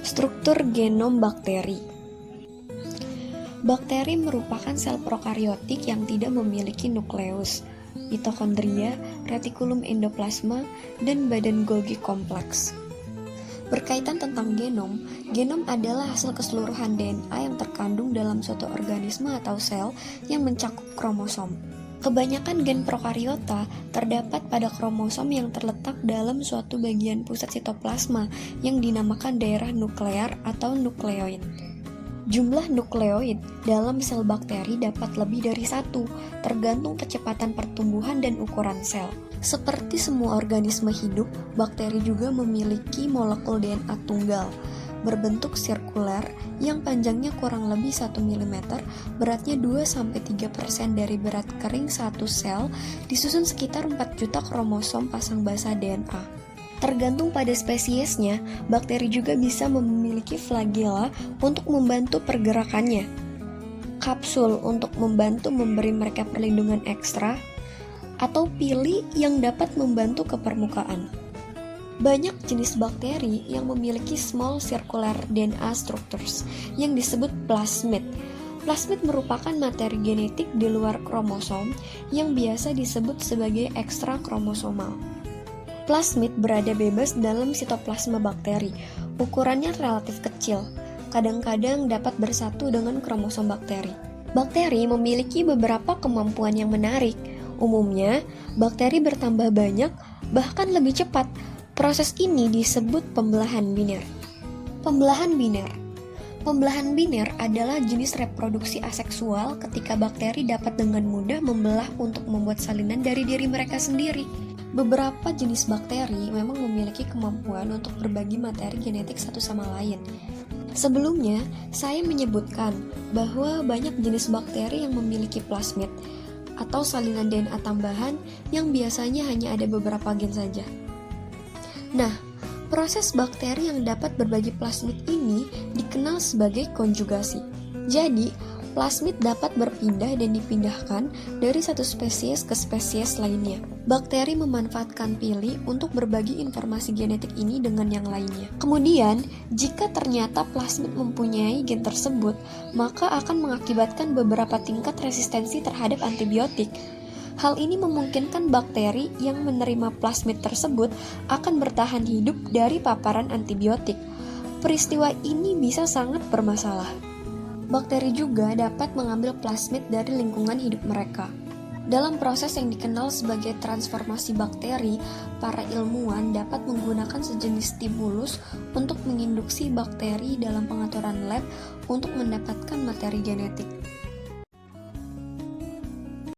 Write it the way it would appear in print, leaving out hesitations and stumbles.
Struktur genom bakteri. Bakteri merupakan sel prokariotik yang tidak memiliki nukleus, mitokondria, retikulum endoplasma, dan badan Golgi kompleks. Berkaitan tentang genom, genom adalah hasil keseluruhan DNA yang terkandung dalam suatu organisme atau sel yang mencakup kromosom. Kebanyakan gen prokariota terdapat pada kromosom yang terletak dalam suatu bagian pusat sitoplasma yang dinamakan daerah nuklear atau nukleoid. Jumlah nukleoid dalam sel bakteri dapat lebih dari satu, tergantung kecepatan pertumbuhan dan ukuran sel. Seperti semua organisme hidup, bakteri juga memiliki molekul DNA tunggal, berbentuk sirkuler yang panjangnya kurang lebih 1 mm, beratnya 2-3% dari berat kering satu sel, disusun sekitar 4 juta kromosom pasang basa DNA. Tergantung pada spesiesnya, bakteri juga bisa memiliki flagella untuk membantu pergerakannya, kapsul untuk membantu memberi mereka perlindungan ekstra, atau pili yang dapat membantu ke permukaan. Banyak jenis bakteri yang memiliki small circular DNA structures yang disebut plasmid. Plasmid merupakan materi genetik di luar kromosom yang biasa disebut sebagai ekstra kromosomal. Plasmid berada bebas dalam sitoplasma bakteri. Ukurannya relatif kecil, kadang-kadang dapat bersatu dengan kromosom bakteri. Bakteri memiliki beberapa kemampuan yang menarik. Umumnya, bakteri bertambah banyak, bahkan lebih cepat. Proses ini disebut pembelahan biner. Pembelahan biner. Pembelahan biner adalah jenis reproduksi aseksual ketika bakteri dapat dengan mudah membelah untuk membuat salinan dari diri mereka sendiri. Beberapa jenis bakteri memang memiliki kemampuan untuk berbagi materi genetik satu sama lain. Sebelumnya, saya menyebutkan bahwa banyak jenis bakteri yang memiliki plasmid atau salinan DNA tambahan yang biasanya hanya ada beberapa gen saja. Nah, proses bakteri yang dapat berbagi plasmid ini dikenal sebagai konjugasi. Jadi, plasmid dapat berpindah dan dipindahkan dari satu spesies ke spesies lainnya. Bakteri memanfaatkan pili untuk berbagi informasi genetik ini dengan yang lainnya. Kemudian, jika ternyata plasmid mempunyai gen tersebut, maka akan mengakibatkan beberapa tingkat resistensi terhadap antibiotik. Hal ini memungkinkan bakteri yang menerima plasmid tersebut akan bertahan hidup dari paparan antibiotik. Peristiwa ini bisa sangat bermasalah. Bakteri juga dapat mengambil plasmid dari lingkungan hidup mereka. Dalam proses yang dikenal sebagai transformasi bakteri, para ilmuwan dapat menggunakan sejenis stimulus untuk menginduksi bakteri dalam pengaturan lab untuk mendapatkan materi genetik.